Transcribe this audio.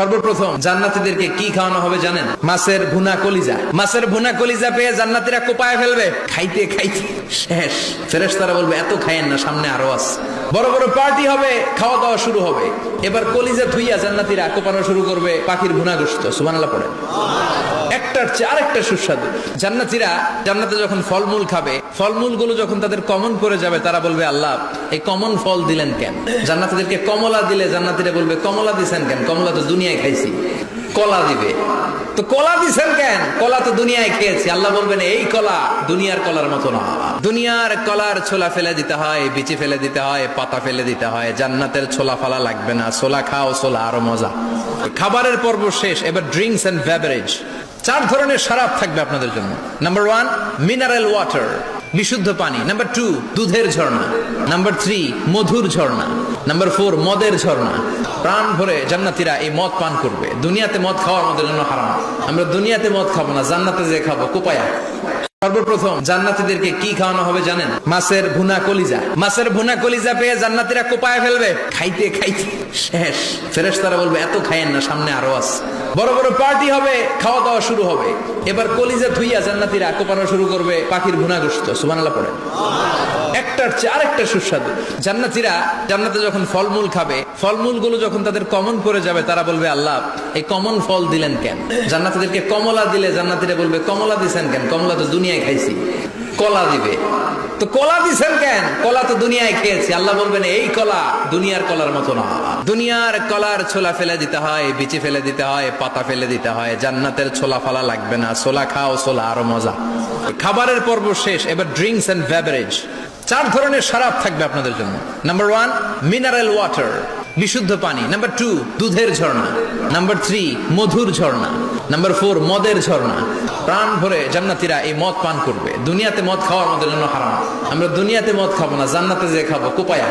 সর্বপ্রথম জান্নাতীদেরকে কি খাওয়ানো হবে জানেন? মাছের ভুনা কলিজা। মাছের ভুনা কলিজা পেয়ে জান্নাতীরা কোপায় ফেলবে, খাইতে খাইতে শেষ। ফেরেশতারা বলবে এত খাইয়েন না, সামনে আরো আছে। বড় বড় পার্টি হবে, খাওয়া দাওয়া শুরু হবে। এবার কলিজা থুইয়া জান্নাতীরা কোপানো শুরু করবে পাখির ভুনা গোশত। সুবহানাল্লাহ পড়ে। একটার চেয়ে আরেকটা সুস্বাদু। জান্নাতীরা জান্নাতে যখন ফলমূল খাবে, ফলমূলগুলো যখন তাদের কমন করে যাবে, তারা বলবে আল্লাহ এই কমন ফল দিলেন কেন? জান্নাতীদেরকে কমলা দিলে জান্নাতীরা বলবে কমলা দিছেন কেন? কমলা তো দুনিয়ায় খাইছি। কলা দিবে, তো কলা দিছেন কেন? কলা তো দুনিয়ায় খেয়েছি। আল্লাহ বলবেন এই কলা দুনিয়ার কলার মতো না। দুনিয়ার কলার ছোলা ফেলে দিতে হয়, বিচি ফেলে দিতে হয়, পাতা ফেলে দিতে হয়। জান্নাতের ছোলা ফালা লাগবে না। ছোলা খাও, ছোলা আরো মজা। খাবারের পর্ব শেষ, এবার ড্রিঙ্কস এন্ড বেভারেজ। 4 ধরনের শরাব থাকবে আপনাদের জন্য। নাম্বার 1 মিনারেল ওয়াটার, বিশুদ্ধ পানি। নাম্বার 2 দুধের ঝর্ণা। নাম্বার 3 মধুর ঝর্ণা। নাম্বার 4 মদের ঝর্ণা। প্রাণ ভরে জান্নাতীরা এই মদ পান করবে। দুনিয়াতে মদ খাওয়া আমাদের জন্য হারাম। আমরা দুনিয়াতে মদ খাবো না, জান্নাতে যে খাবো কোপায়া। সর্বপ্রথম জান্নাতীদেরকে কি খাওয়ানো হবে জানেন? মাছের ভুনা কলিজা। মাছের ভুনা কলিজা পেয়ে জান্নাতীরা কোপায় ফেলবে, খাইতে খাইতে শেষ। ফেরেশতারা বলবে এত খাইয়েন না, সামনে আরো আছে। বড় বড় পার্টি হবে, খাওয়া দাওয়া শুরু হবে। এবার কলিজা থুইয়া জান্নাতীরা কোপানো শুরু করবে পাখির ভুনা গোশত। সুবহানাল্লাহ পড়ে। একটার চেয়ে আরেকটা সুস্বাদু। জান্নাতীরা জান্নাতে যখন ফলমূল খাবে, ফলমূলগুলো যখন তাদের কমন করে যাবে, তারা বলবে আল্লাহ এই কমন ফল দিলেন কেন? জান্নাতীদেরকে কমলা দিলে জান্নাতীরা বলবে কমলা দিছেন কেন? কমলা তো দুনিয়ায় খাইছি। কলা দিবে, তো কলা দিছেন কেন? কলা তো দুনিয়ায় খেয়েছি। আল্লাহ বলবেন এই কলা দুনিয়ার কলার মতো না। দুনিয়ার কলার ছোলা ফেলে দিতে হয়, বিচি ফেলে দিতে হয়, পাতা ফেলে দিতে হয়। জান্নাতের ছোলা ফালা লাগবে না। ছোলা খাও, ছোলা আরো মজা। খাবারের পর্ব শেষ, এবার ড্রিঙ্কস এন্ড বেভারেজ। 4 ধরনের শরাব থাকবে আপনাদের জন্য। নাম্বার 1 মিনারেল ওয়াটার, বিশুদ্ধ পানি। নাম্বার 2 দুধের ঝর্ণা। নাম্বার 3 মধুর ঝর্ণা। নাম্বার 4 মদের ঝর্ণা। প্রাণ ভরে জান্নাতীরা এই মদ পান করবে। দুনিয়াতে মদ খাওয়া আমাদের জন্য হারাম। আমরা দুনিয়াতে মদ খাবো না, জান্নাতে যে খাবো কোপায়া।